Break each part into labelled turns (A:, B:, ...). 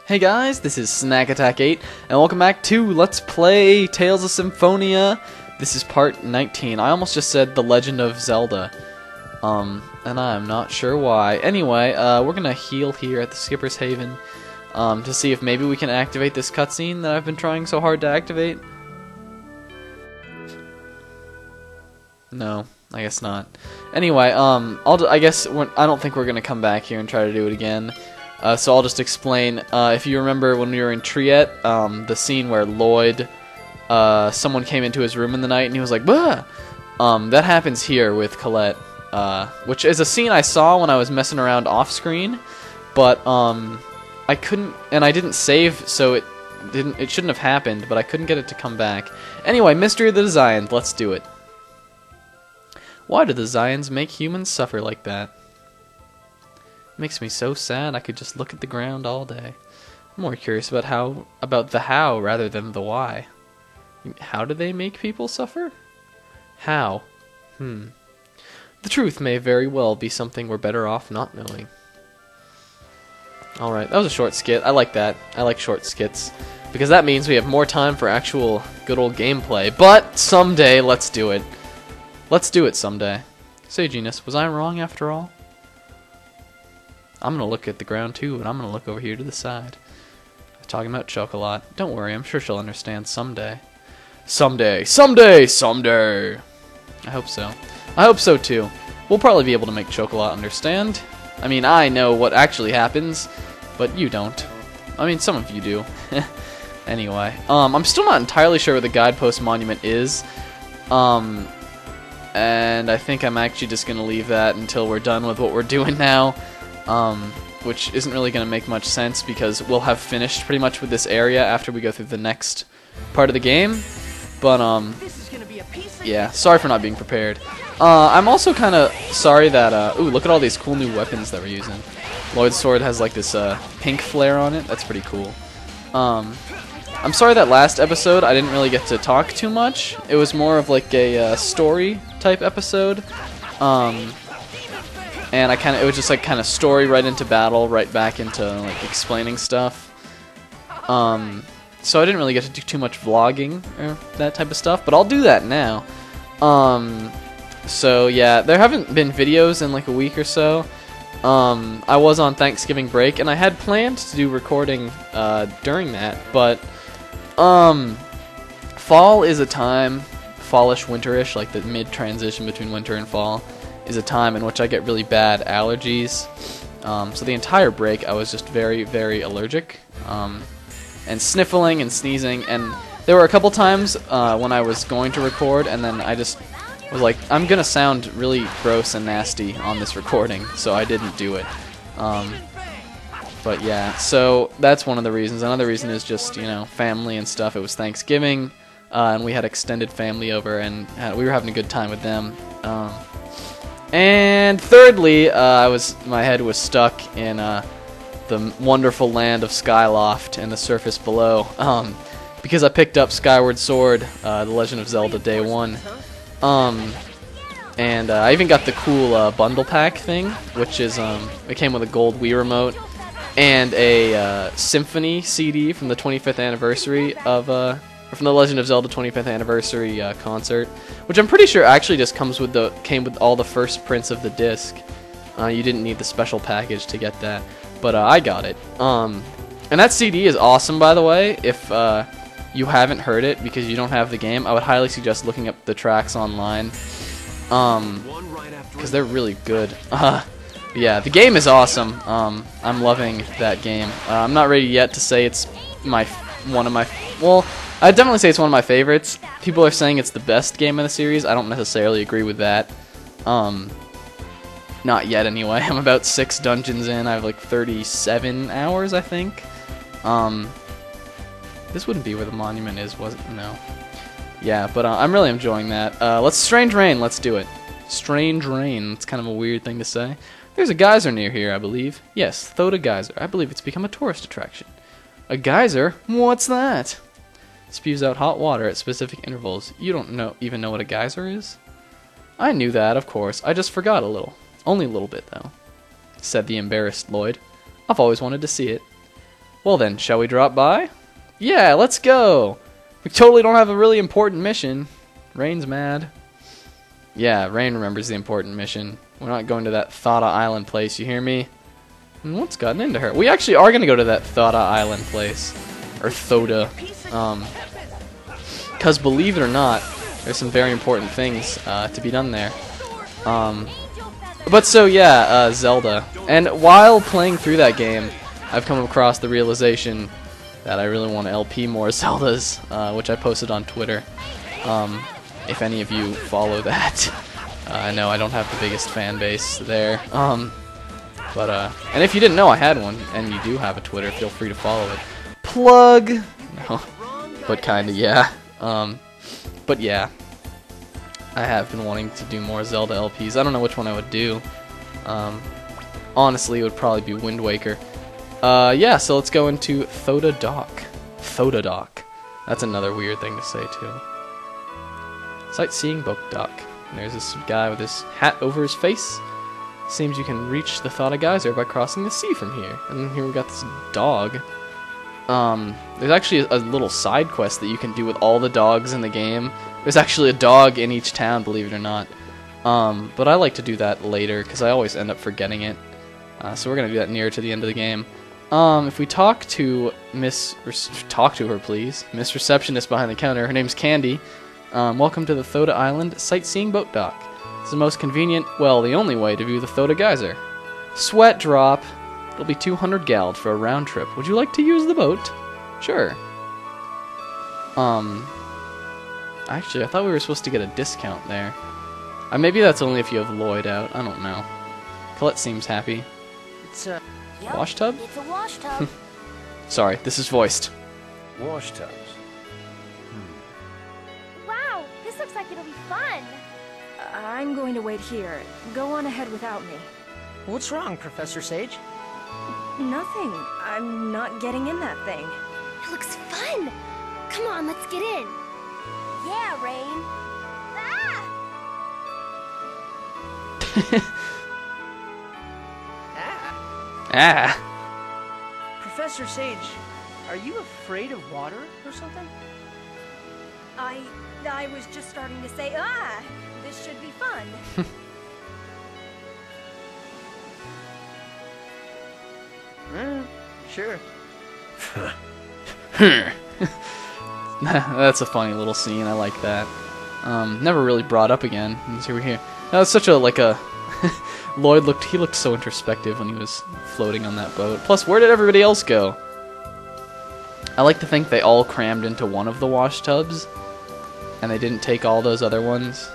A: Hey guys, this is Snack Attack 8, and welcome back to Let's Play Tales of Symphonia. This is part 19. I almost just said The Legend of Zelda, and I'm not sure why. Anyway, we're gonna heal here at the Skipper's Haven, to see if maybe we can activate this cutscene that I've been trying so hard to activate. No, I guess not. Anyway, I guess I don't think we're gonna come back here and try to do it again. So I'll just explain. If you remember when we were in Triet, the scene where Lloyd, someone came into his room in the night and he was like, "Bah!" That happens here with Colette, which is a scene I saw when I was messing around off screen, but I couldn't, and I didn't save, so it shouldn't have happened, but I couldn't get it to come back. Anyway, Mystery of the Desians, let's do it. Why do the Desians make humans suffer like that? It makes me so sad I could just look at the ground all day. I'm more curious about the how rather than the why. How do they make people suffer? How? The truth may very well be something we're better off not knowing. Alright, that was a short skit. I like that. I like short skits. Because that means we have more time for actual good old gameplay. But someday, let's do it. Let's do it someday. Say, Genius, was I wrong after all? I'm gonna look at the ground too, and I'm gonna look over here to the side. Talking about Chocolat. Don't worry, I'm sure she'll understand someday. Someday, someday, someday! I hope so. I hope so too. We'll probably be able to make Chocolat understand. I mean, I know what actually happens, but you don't. I mean, some of you do. Anyway, I'm still not entirely sure where the guidepost monument is. And I think I'm actually just gonna leave that until we're done with what we're doing now. Which isn't really going to make much sense because we'll have finished pretty much with this area after we go through the next part of the game. But, yeah, sorry for not being prepared. I'm also kind of sorry that, ooh, look at all these cool new weapons that we're using. Lloyd's sword has, like, this, pink flare on it. That's pretty cool. I'm sorry that last episode I didn't really get to talk too much. It was more of, like, a, story-type episode. And it was just like kind of story right into battle, right back into like explaining stuff. So I didn't really get to do too much vlogging or that type of stuff, but I'll do that now. So yeah, there haven't been videos in like a week or so. I was on Thanksgiving break, and I had planned to do recording during that, but fall is a time, fallish, winterish, like the mid-transition between winter and fall, is a time in which I get really bad allergies. So the entire break I was just very, very allergic, and sniffling and sneezing, and there were a couple times when I was going to record and then I just was like, I'm gonna sound really gross and nasty on this recording, so I didn't do it. But yeah, so that's one of the reasons. Another reason is just, you know, family and stuff. It was Thanksgiving, and we had extended family over, and we were having a good time with them. And thirdly, my head was stuck in the wonderful land of Skyloft and the surface below, because I picked up Skyward Sword, The Legend of Zelda Day 1. And I even got the cool bundle pack thing, which is, it came with a gold Wii remote and a Symphony CD from the 25th anniversary of, from the Legend of Zelda 25th anniversary concert, which I'm pretty sure actually just came with all the first prints of the disc. You didn't need the special package to get that, but I got it. And that CD is awesome, by the way. If you haven't heard it because you don't have the game, I would highly suggest looking up the tracks online, because they're really good. Yeah, the game is awesome. I'm loving that game. I'm not ready yet to say it's one of my. Well, I'd definitely say it's one of my favorites. People are saying it's the best game in the series. I don't necessarily agree with that. Not yet, anyway. I'm about 6 dungeons in. I have like 37 hours, I think. This wouldn't be where the monument is, was it? No. Yeah, but I'm really enjoying that. Let's Strange Rain. Let's do it. Strange Rain. It's kind of a weird thing to say. There's a geyser near here, I believe. Yes, Thoda Geyser. I believe it's become a tourist attraction. A geyser? What's that? Spews out hot water at specific intervals. You don't even know what a geyser is? I knew that, of course. I just forgot a little. Only a little bit, though, said the embarrassed Lloyd. I've always wanted to see it. Well then, shall we drop by? Yeah, let's go! We totally don't have a really important mission. Rain's mad. Yeah, Rain remembers the important mission. We're not going to that Thada Island place, you hear me? And what's gotten into her? We actually are going to go to that Thada Island place. Or Thoda. Because believe it or not, there's some very important things to be done there. But so yeah, Zelda. And while playing through that game, I've come across the realization that I really want to LP more Zeldas, which I posted on Twitter. If any of you follow that. I know I don't have the biggest fan base there. And if you didn't know I had one, and you do have a Twitter, feel free to follow it. Plug! No, but kinda, yeah. But yeah. I have been wanting to do more Zelda LPs. I don't know which one I would do. Honestly, it would probably be Wind Waker. Yeah, so let's go into Thoda Dock. Thoda Dock. That's another weird thing to say, too. Sightseeing boat dock. And there's this guy with his hat over his face. Seems you can reach the Thada Geyser by crossing the sea from here. And here we got this dog. There's actually a little side quest that you can do with all the dogs in the game. There's actually a dog in each town, believe it or not. But I like to do that later, because I always end up forgetting it. So we're going to do that nearer to the end of the game. If we talk to talk to her, please. Miss Receptionist behind the counter. Her name's Candy. Welcome to the Thoda Island Sightseeing Boat Dock. It's the most convenient, well, the only way to view the Thoda Geyser. Sweat drop. It'll be 200 gald for a round trip. Would you like to use the boat? Sure. Actually, I thought we were supposed to get a discount there. Maybe that's only if you have Lloyd out. I don't know. Colette seems happy.
B: It's a
A: wash tub?
B: It's a wash tub.
A: Sorry, this is voiced.
C: Wash tubs.
B: Wow, this looks like it'll be fun.
D: I'm going to wait here. Go on ahead without me.
C: What's wrong, Professor Sage?
D: Nothing. I'm not getting in that thing.
B: It looks fun. Come on, let's get in. Yeah, Rain.
C: Professor Sage, are you afraid of water or something?
D: I was just starting to say, this should be fun.
C: Sure.
A: That's a funny little scene. I like that. Never really brought up again. And here we're here. That was such a Lloyd looked so introspective when he was floating on that boat. Plus, where did everybody else go? I like to think they all crammed into one of the wash tubs, and they didn't take all those other ones.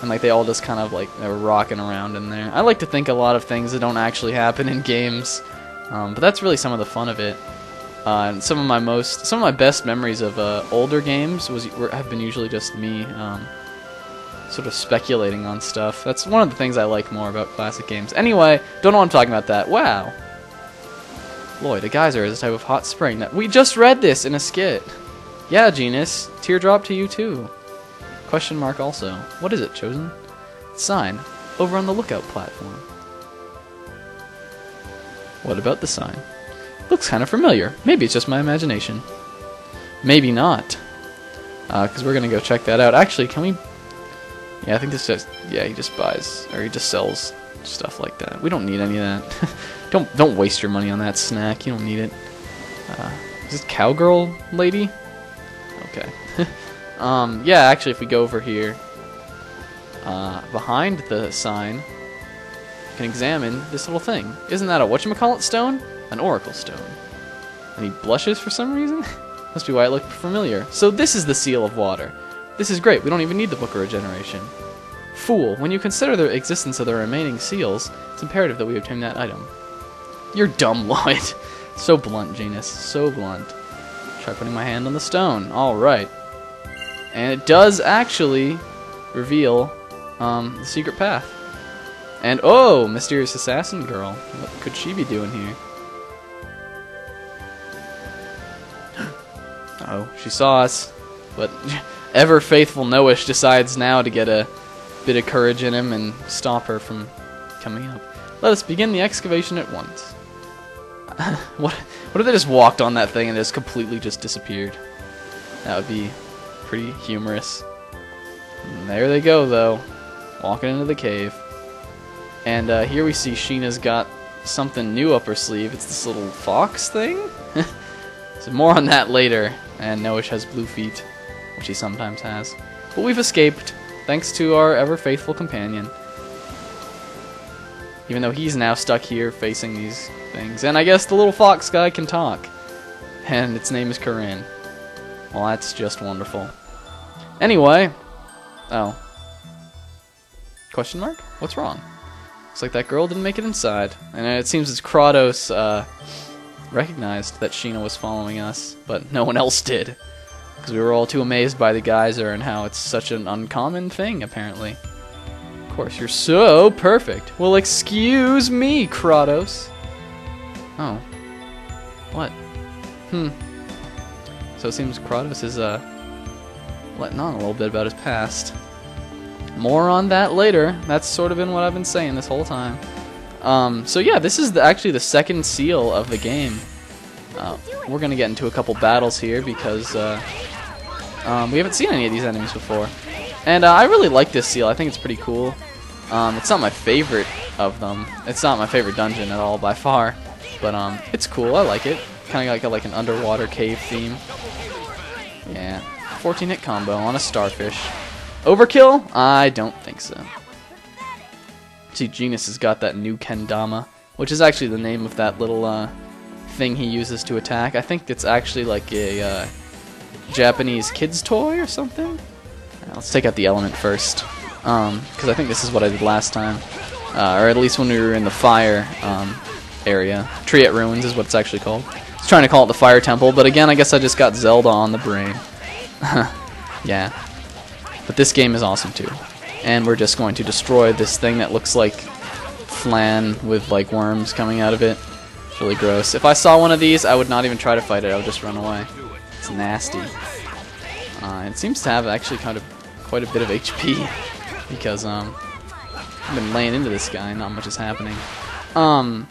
A: And they all just kind of they were rocking around in there. I like to think a lot of things that don't actually happen in games, but that's really some of the fun of it. And some of my best memories of older games have been usually just me sort of speculating on stuff. That's one of the things I like more about classic games. Anyway, don't know what I'm talking about that. Wow. Lloyd, a geyser is a type of hot spring. We just read this in a skit. Yeah, Genus. Teardrop to you too. Question mark also. What is it, Chosen? Sign. Over on the lookout platform. What about the sign? Looks kind of familiar. Maybe it's just my imagination. Maybe not. Because we're going to go check that out. Actually, can we... Yeah, I think this just... Yeah, he just buys... Or he just sells stuff like that. We don't need any of that. Don't waste your money on that snack. You don't need it. Is this cowgirl lady? Okay. Yeah, actually, if we go over here... behind the sign... You can examine this little thing. Isn't that a whatchamacallit stone? An oracle stone. And he blushes for some reason? Must be why it looked familiar. So this is the seal of water. This is great. We don't even need the Book of Regeneration. Fool. When you consider the existence of the remaining seals, it's imperative that we obtain that item. You're dumb, Lloyd. So blunt, Genus. So blunt. Try putting my hand on the stone. Alright. And it does actually reveal the secret path. And, oh, mysterious assassin girl. What could she be doing here? Oh, she saw us. But ever faithful Noish decides now to get a bit of courage in him and stop her from coming up. Let us begin the excavation at once. What if they just walked on that thing and just completely just disappeared? That would be pretty humorous. And there they go, though, walking into the cave. And here we see Sheena's got something new up her sleeve. It's this little fox thing. So more on that later. And Noish has blue feet, which he sometimes has. But we've escaped, thanks to our ever-faithful companion. Even though he's now stuck here facing these things. And I guess the little fox guy can talk. And its name is Corinne. Well, that's just wonderful. Anyway. Oh. Question mark? What's wrong? Looks like that girl didn't make it inside. And it seems as Kratos recognized that Sheena was following us, but no one else did. Because we were all too amazed by the geyser and how it's such an uncommon thing, apparently. Of course, you're so perfect. Well, excuse me, Kratos. Oh. What? So it seems Kratos is letting on a little bit about his past. More on that later. That's sort of been what I've been saying this whole time. So yeah, this is actually the second seal of the game. We're gonna get into a couple battles here because we haven't seen any of these enemies before. And I really like this seal. I think it's pretty cool. It's not my favorite of them. It's not my favorite dungeon at all by far. But it's cool. I like it. Kind of like an underwater cave theme. Yeah. 14-hit combo on a starfish. Overkill? I don't think so. See, Genius has got that new kendama, which is actually the name of that little thing he uses to attack. I think it's actually like a Japanese kid's toy or something. Right, let's take out the element first, because I think this is what I did last time, or at least when we were in the fire area. Triet Ruins is what it's actually called. I was trying to call it the Fire Temple, but again, I guess I just got Zelda on the brain. Yeah. But this game is awesome too. And we're just going to destroy this thing that looks like flan with like worms coming out of it. It's really gross. If I saw one of these, I would not even try to fight it. I would just run away. It's nasty. It seems to have actually kind of quite a bit of HP because I've been laying into this guy. Not much is happening. Now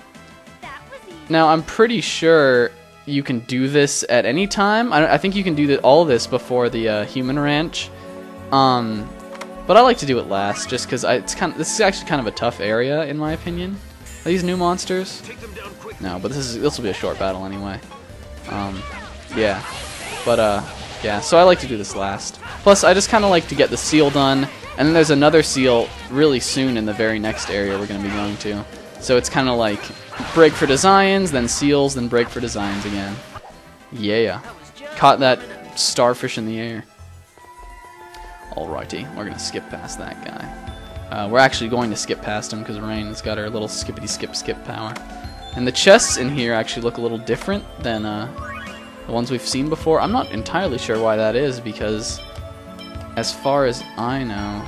A: I'm pretty sure you can do this at any time. I think you can do all this before the human ranch. But I like to do it last, just because this is actually kind of a tough area in my opinion. Are these new monsters? No, but this will be a short battle anyway. Yeah, but yeah. So I like to do this last. Plus, I just kind of like to get the seal done, and then there's another seal really soon in the very next area we're going to be going to. So it's kind of like break for Desians, then seals, then break for Desians again. Yeah, caught that starfish in the air. Alrighty, we're going to skip past that guy. We're actually going to skip past him because Rain's got her little skippity-skip-skip power. And the chests in here actually look a little different than the ones we've seen before. I'm not entirely sure why that is because, as far as I know...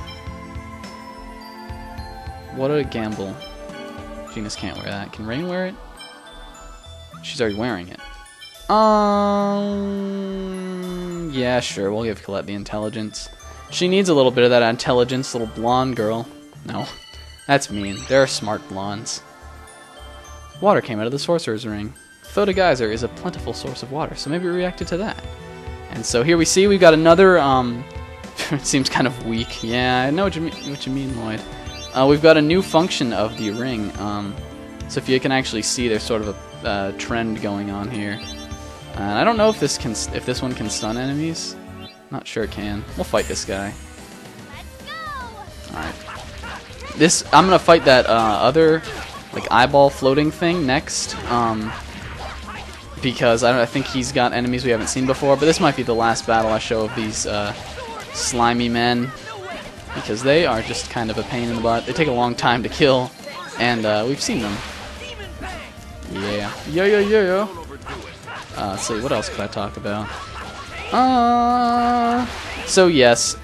A: What a gamble. Genus can't wear that. Can Rain wear it? She's already wearing it. Yeah, sure, we'll give Colette the intelligence. She needs a little bit of that intelligence, little blonde girl. No, that's mean. There are smart blondes. Water came out of the sorcerer's ring. Thoda Geyser is a plentiful source of water, so maybe we reacted to that. And so here we see we've got another, it seems kind of weak. Yeah, I know what you mean, Lloyd. We've got a new function of the ring. So if you can actually see, there's sort of a trend going on here. And I don't know if this one can stun enemies. Not sure it can. We'll fight this guy. Alright. I'm gonna fight that other like eyeball floating thing next. Because I think he's got enemies we haven't seen before, but this might be the last battle I show of these slimy men. Because they are just kind of a pain in the butt. They take a long time to kill, and we've seen them. Yeah. Yeah. Let's see, what else could I talk about? So yes,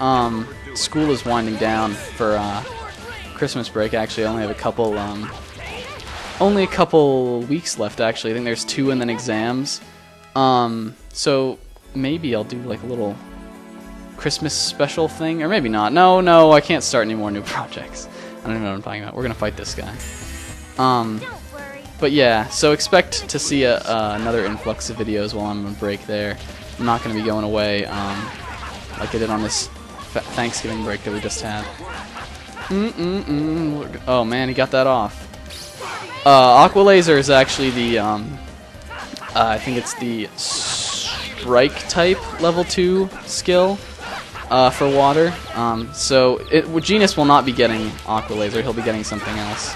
A: school is winding down for Christmas break. Actually, I only have a couple weeks left. Actually, I think there's 2 and then exams. So maybe I'll do like a little Christmas special thing, or maybe not. No, I can't start any more new projects. I don't even know what I'm talking about. We're gonna fight this guy.
B: Don't worry.
A: But yeah, so expect to see another influx of videos while I'm on break there. I'm not going to be going away like I did on this Thanksgiving break that we just had. Oh man, he got that off. Aqua Laser is actually the, I think it's the strike type level 2 skill for water. So Genus will not be getting Aqua Laser, he'll be getting something else.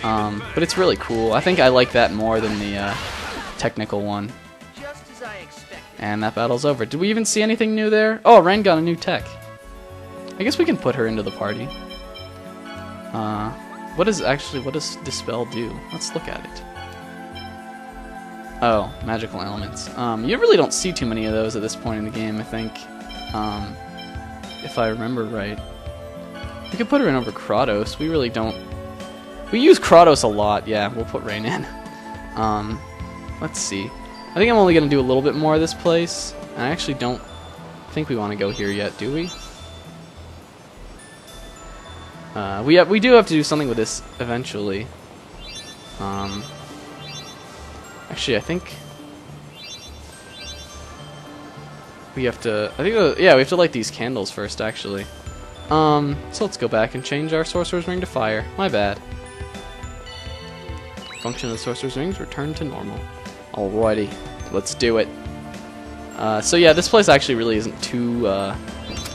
A: But it's really cool. I think I like that more than the technical one.
C: Just as I expected.
A: And that battle's over. Did we even see anything new there? Oh, Ren got a new tech. I guess we can put her into the party. What does Dispel do? Let's look at it. Oh, magical elements. You really don't see too many of those at this point in the game, I think. If I remember right. We could put her in over Kratos. We really don't... We use Kratos a lot. Yeah, we'll put Rain in. Let's see. I think I'm only going to do a little bit more of this place. I actually don't think we want to go here yet, do we? We do have to do something with this eventually. Actually, I think we have to. Yeah, we have to light these candles first, actually. So let's go back and change our Sorcerer's Ring to fire. My bad. Function of the Sorcerer's Rings return to normal. Alrighty, let's do it. So yeah, this place actually really isn't too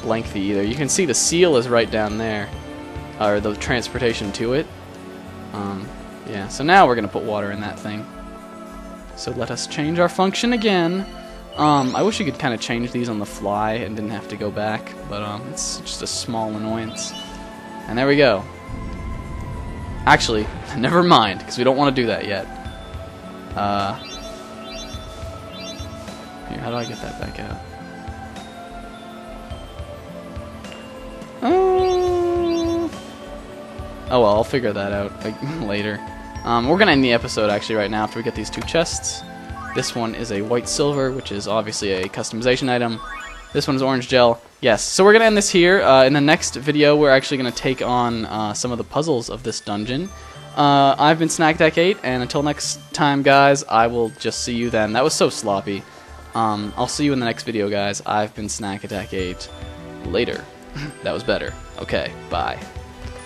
A: lengthy either. You can see the seal is right down there. Or the transportation to it. Yeah, so now we're going to put water in that thing. So let us change our function again. I wish you could kind of change these on the fly and didn't have to go back, but it's just a small annoyance. And there we go. Actually, never mind, because we don't want to do that yet. Here, how do I get that back out? Oh well, I'll figure that out later. We're gonna end the episode actually right now after we get these two chests. This one is a white silver, which is obviously a customization item. This one is orange gel. Yes, so we're gonna end this here. In the next video, we're actually gonna take on some of the puzzles of this dungeon. I've been SnackDeck8, and until next time, guys, I will just see you then. That was so sloppy. I'll see you in the next video, guys. I've been SnackDeck8. Later. That was better. Okay, bye.